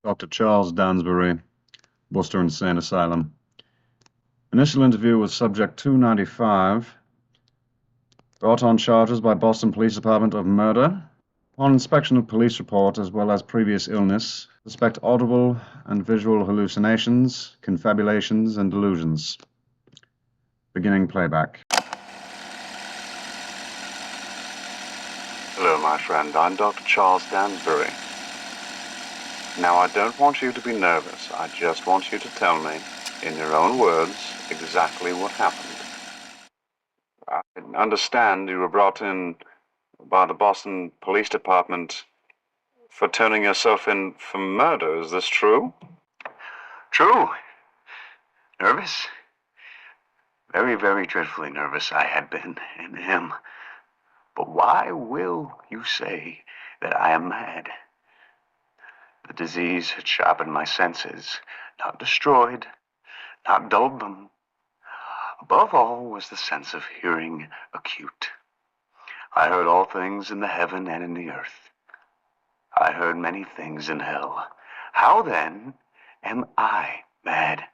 Dr. Charles Dansbury, Worcester Insane Asylum. Initial interview with subject 295. Brought on charges by Boston Police Department of murder. On inspection of police report as well as previous illness, suspect audible and visual hallucinations, confabulations, and delusions. Beginning playback. Hello, my friend. I'm Dr. Charles Dansbury. Now, I don't want you to be nervous. I just want you to tell me, in your own words, exactly what happened. I understand you were brought in by the Boston Police Department for turning yourself in for murder. Is this true? True. Nervous? Very, very dreadfully nervous I had been, and am. But why will you say that I am mad? The disease had sharpened my senses, not destroyed, not dulled them. Above all was the sense of hearing acute. I heard all things in the heaven and in the earth. I heard many things in hell. How then am I mad?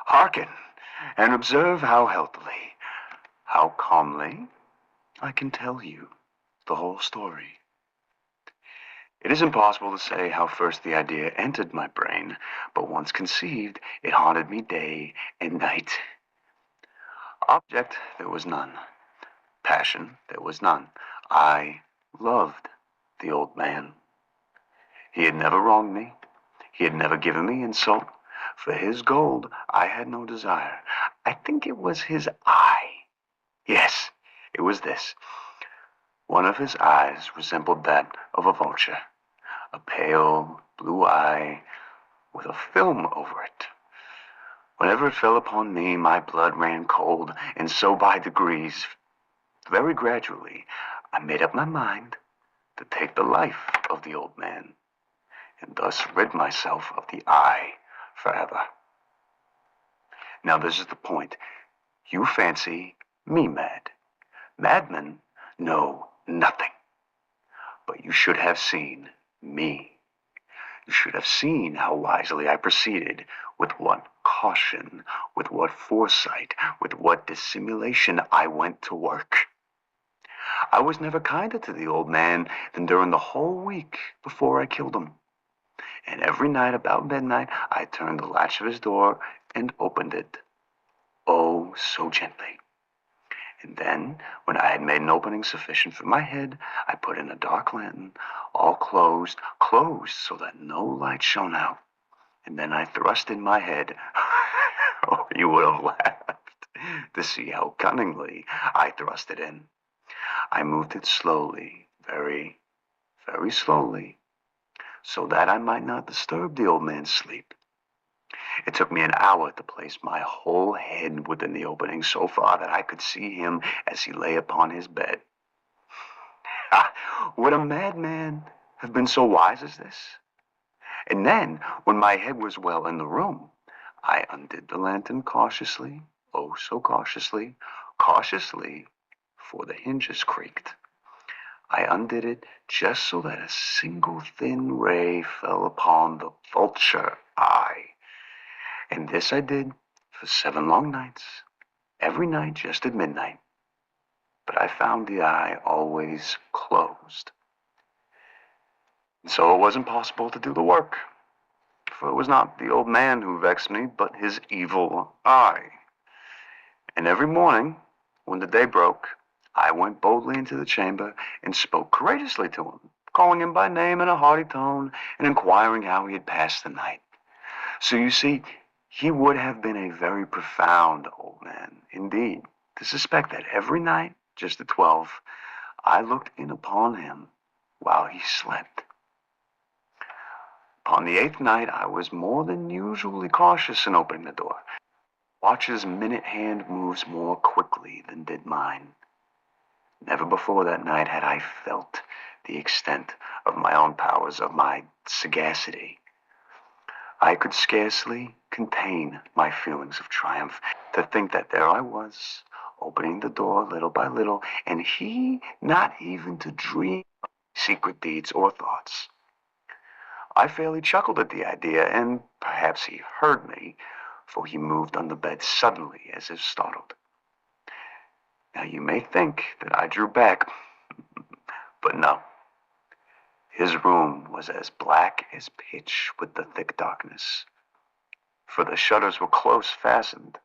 Hearken, and observe how healthily, how calmly I can tell you the whole story. It is impossible to say how first the idea entered my brain, but once conceived, it haunted me day and night. Object, there was none. Passion, there was none. I loved the old man. He had never wronged me. He had never given me insult. For his gold, I had no desire. I think it was his eye. Yes, it was this. One of his eyes resembled that of a vulture, a pale blue eye with a film over it. Whenever it fell upon me, my blood ran cold, and so by degrees, very gradually, I made up my mind to take the life of the old man, and thus rid myself of the eye forever. Now this is the point. You fancy me mad. Madmen know nothing. But you should have seen me. You should have seen how wisely I proceeded, with what caution, with what foresight, with what dissimulation I went to work. I was never kinder to the old man than during the whole week before I killed him. And every night about midnight, I turned the latch of his door and opened it. Oh, so gently. And then, when I had made an opening sufficient for my head, I put in a dark lantern, all closed so that no light shone out. And then I thrust in my head. Oh, you would have laughed to see how cunningly I thrust it in. I moved it slowly, very, very slowly, so that I might not disturb the old man's sleep. It took me an hour to place my whole head within the opening so far that I could see him as he lay upon his bed. Would a madman have been so wise as this? And then, when my head was well in the room, I undid the lantern cautiously, oh so cautiously, for the hinges creaked. I undid it just so that a single thin ray fell upon the vulture eye. And this I did for 7 long nights, every night just at midnight. But I found the eye always closed. And so it wasn't possible to do the work, for it was not the old man who vexed me, but his evil eye. And every morning, when the day broke, I went boldly into the chamber and spoke courageously to him, calling him by name in a hearty tone and inquiring how he had passed the night. So you see, he would have been a very profound old man, indeed, to suspect that every night, just at 12, I looked in upon him while he slept. Upon the 8th night, I was more than usually cautious in opening the door. Watch's minute hand moves more quickly than did mine. Never before that night had I felt the extent of my own powers, of my sagacity. I could scarcely contain my feelings of triumph to think that there I was, opening the door little by little, and he not even to dream of secret deeds or thoughts. I fairly chuckled at the idea, and perhaps he heard me, for he moved on the bed suddenly as if startled. Now you may think that I drew back, but no. His room was as black as pitch with the thick darkness, for the shutters were close fastened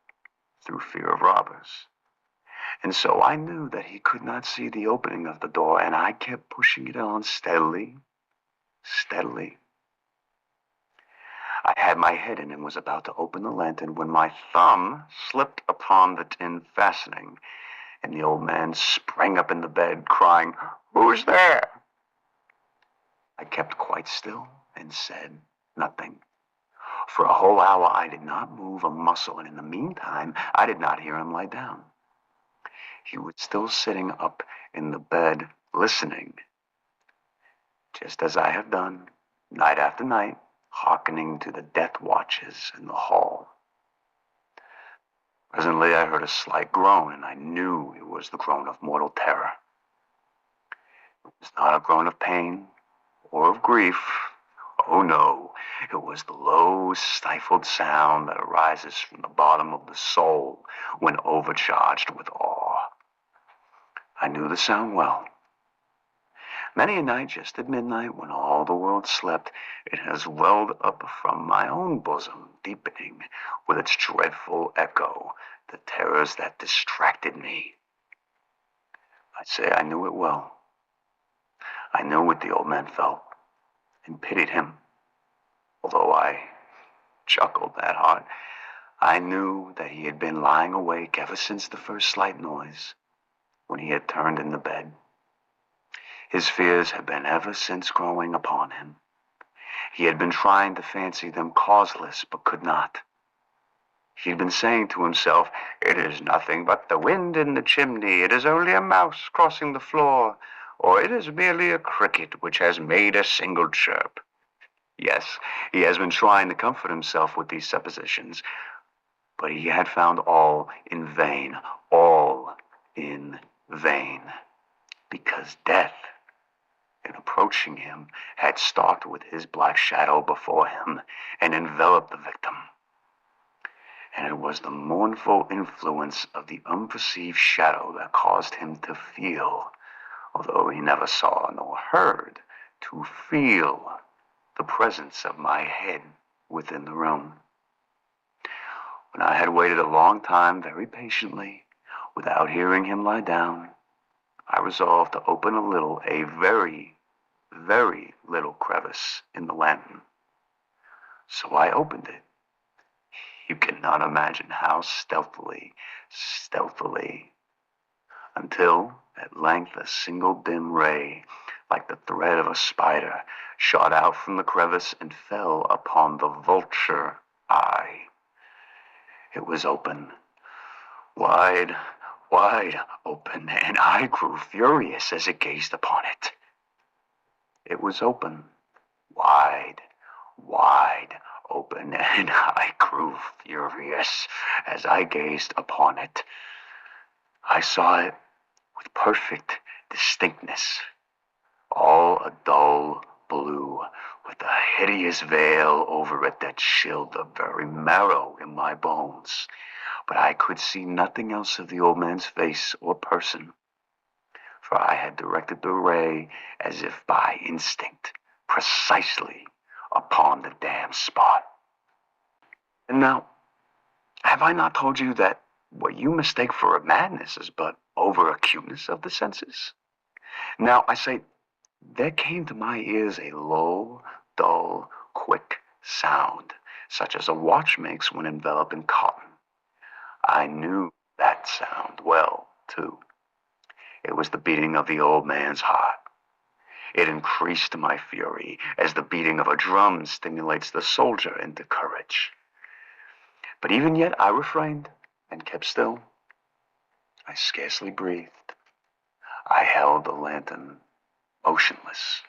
through fear of robbers. And so I knew that he could not see the opening of the door, and I kept pushing it on steadily, steadily. I had my head in and was about to open the lantern when my thumb slipped upon the tin fastening, and the old man sprang up in the bed, crying, "Who's there?" I kept quite still and said nothing. For a whole hour I did not move a muscle, and in the meantime I did not hear him lie down. He was still sitting up in the bed, listening, just as I have done, night after night, hearkening to the death watches in the hall. Presently I heard a slight groan, and I knew it was the groan of mortal terror. It was not a groan of pain or of grief. Oh no, it was the low, stifled sound that arises from the bottom of the soul when overcharged with awe. I knew the sound well. Many a night just at midnight, when all the world slept, it has welled up from my own bosom, deepening with its dreadful echo the terrors that distracted me. I say I knew it well. I knew what the old man felt, and pitied him. Although I chuckled at heart, I knew that he had been lying awake ever since the first slight noise, when he had turned in the bed. His fears had been ever since growing upon him. He had been trying to fancy them causeless, but could not. He had been saying to himself, "It is nothing but the wind in the chimney. It is only a mouse crossing the floor, or it is merely a cricket which has made a single chirp." Yes, he has been trying to comfort himself with these suppositions, but he had found all in vain, all in vain, because death, in approaching him, had stalked with his black shadow before him and enveloped the victim. And it was the mournful influence of the unperceived shadow that caused him to feel, although he never saw nor heard, to feel the presence of my head within the room. When I had waited a long time very patiently, without hearing him lie down, I resolved to open a very, very little crevice in the lantern. So I opened it. You cannot imagine how stealthily, until at length a single dim ray, like the thread of a spider, shot out from the crevice and fell upon the vulture eye. It was open, wide, wide open, and I grew furious as it gazed upon it. It was open, wide, wide open, and I grew furious as I gazed upon it. I saw it with perfect distinctness, all a dull blue, with a hideous veil over it that chilled the very marrow in my bones. But I could see nothing else of the old man's face or person, for I had directed the ray, as if by instinct, precisely upon the damned spot. And now, have I not told you that what you mistake for a madness is but over-acuteness of the senses? Now, I say, there came to my ears a low, dull, quick sound, such as a watch makes when enveloped in cotton. I knew that sound well, too. It was the beating of the old man's heart. It increased my fury, as the beating of a drum stimulates the soldier into courage. But even yet I refrained and kept still. I scarcely breathed. I held the lantern motionless.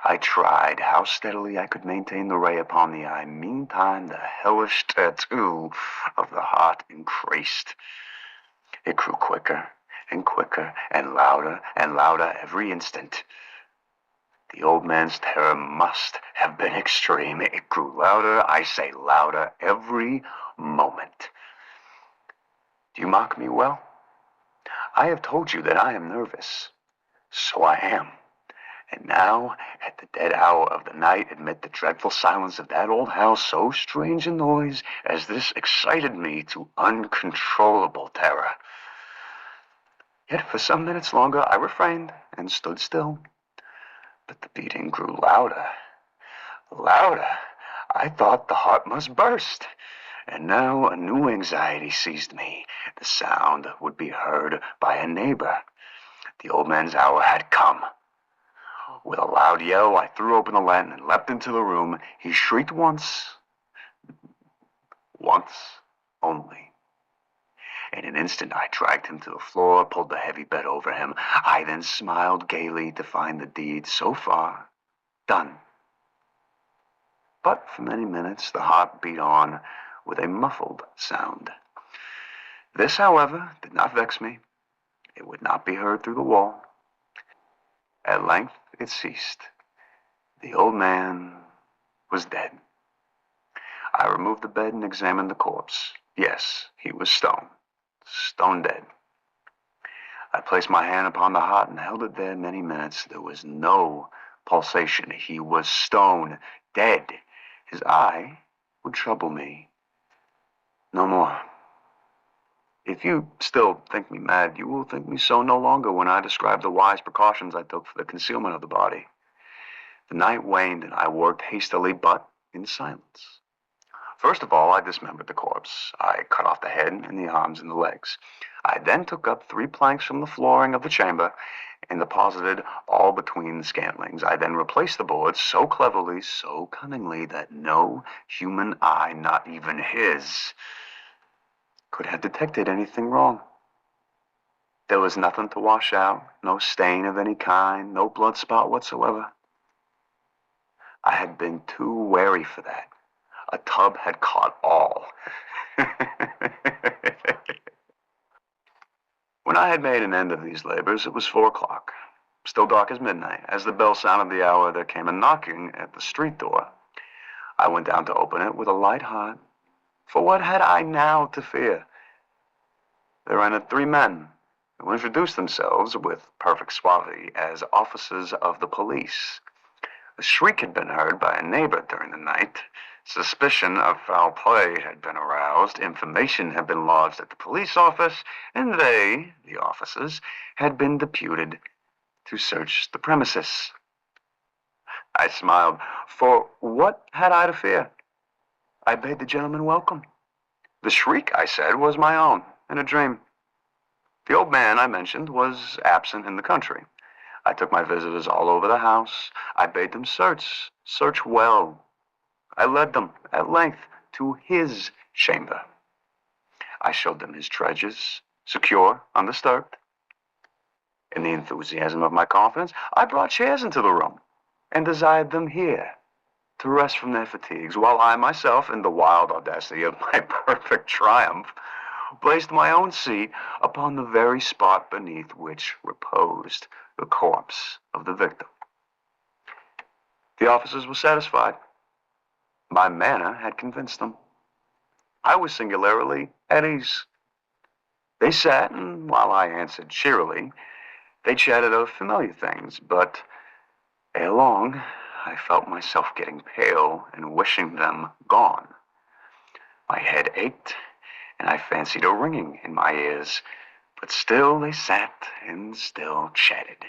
I tried how steadily I could maintain the ray upon the eye. Meantime, the hellish tattoo of the heart increased. It grew quicker and quicker and louder every instant. The old man's terror must have been extreme. It grew louder, I say louder, every moment. Do you mock me well? I have told you that I am nervous. So I am. And now, at the dead hour of the night, amid the dreadful silence of that old house, so strange a noise as this excited me to uncontrollable terror. Yet for some minutes longer I refrained and stood still. But the beating grew louder, louder. I thought the heart must burst. And now a new anxiety seized me. The sound would be heard by a neighbor. The old man's hour had come. With a loud yell, I threw open the lantern and leapt into the room. He shrieked once only. In an instant, I dragged him to the floor, pulled the heavy bed over him. I then smiled gaily to find the deed so far done. But for many minutes, the heart beat on with a muffled sound. This, however, did not vex me. It would not be heard through the wall. At length, it ceased. The old man was dead. I removed the bed and examined the corpse. Yes, he was stone dead. I placed my hand upon the heart and held it there many minutes. There was no pulsation. He was stone dead. His eye would trouble me no more. If you still think me mad, you will think me so no longer when I describe the wise precautions I took for the concealment of the body. The night waned and I worked hastily, but in silence. First of all, I dismembered the corpse. I cut off the head and the arms and the legs. I then took up 3 planks from the flooring of the chamber and deposited all between the scantlings. I then replaced the boards so cleverly, so cunningly, that no human eye, not even his, could have detected anything wrong. There was nothing to wash out, no stain of any kind, no blood spot whatsoever. I had been too wary for that. A tub had caught all. When I had made an end of these labors, it was 4 o'clock, still dark as midnight. As the bell sounded the hour, there came a knocking at the street door. I went down to open it with a light heart, for what had I now to fear? There entered 3 men, who introduced themselves with perfect suavity as officers of the police. A shriek had been heard by a neighbor during the night. Suspicion of foul play had been aroused. Information had been lodged at the police office, and they, the officers, had been deputed to search the premises. I smiled, for what had I to fear? I bade the gentleman welcome. The shriek, I said, was my own, in a dream. The old man I mentioned was absent in the country. I took my visitors all over the house. I bade them search well. I led them, at length, to his chamber. I showed them his treasures, secure, undisturbed. In the enthusiasm of my confidence, I brought chairs into the room and desired them here to rest from their fatigues, while I myself, in the wild audacity of my perfect triumph, placed my own seat upon the very spot beneath which reposed the corpse of the victim. The officers were satisfied. My manner had convinced them. I was singularly at ease. They sat, and while I answered cheerily, they chatted of familiar things, but ere long I felt myself getting pale and wishing them gone. My head ached, and I fancied a ringing in my ears, but still they sat and still chatted.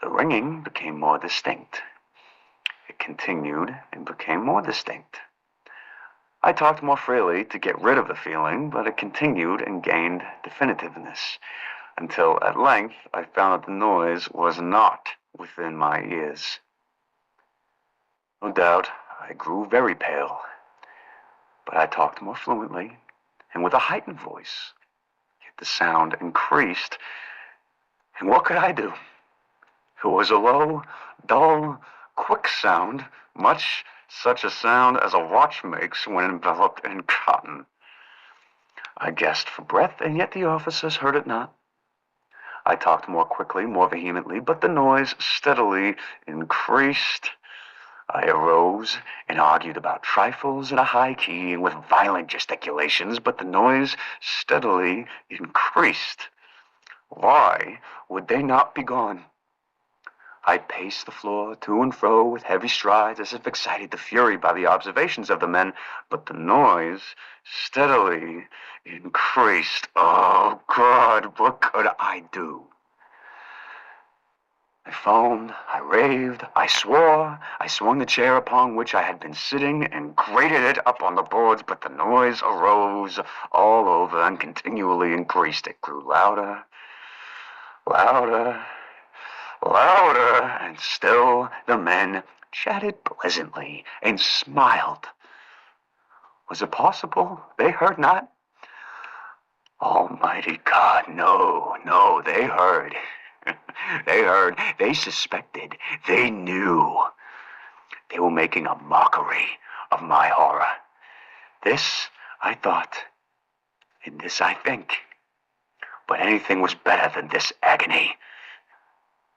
The ringing became more distinct. It continued and became more distinct. I talked more freely to get rid of the feeling, but it continued and gained definitiveness, until at length I found that the noise was not within my ears. No doubt I grew very pale, but I talked more fluently and with a heightened voice. Yet the sound increased, and what could I do? It was a low, dull, quick sound, much such a sound as a watch makes when enveloped in cotton. I gasped for breath, and yet the officers heard it not. I talked more quickly, more vehemently, but the noise steadily increased. I arose and argued about trifles in a high key and with violent gesticulations, but the noise steadily increased. Why would they not be gone? I paced the floor to and fro with heavy strides as if excited to fury by the observations of the men, but the noise steadily increased. Oh, God, what could I do? I foamed, I raved, I swore, I swung the chair upon which I had been sitting and grated it up on the boards, but the noise arose all over and continually increased. It grew louder, louder, louder, and still the men chatted pleasantly and smiled. Was it possible they heard not? Almighty God, no, no, they heard. They heard, they suspected, they knew. They were making a mockery of my horror. This, I thought, and this I think. But anything was better than this agony.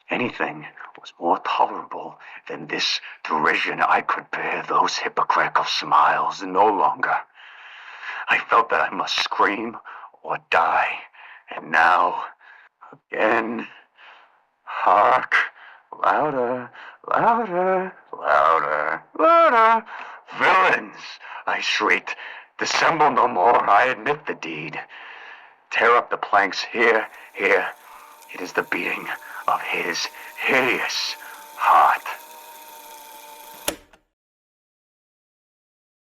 Anything was more tolerable than this derision. I could bear those hypocritical smiles no longer. I felt that I must scream or die. And now, again, hark, louder, louder, louder, louder. Villains, I shrieked. Dissemble no more, I admit the deed. Tear up the planks here, here. It is the beating of his hideous heart.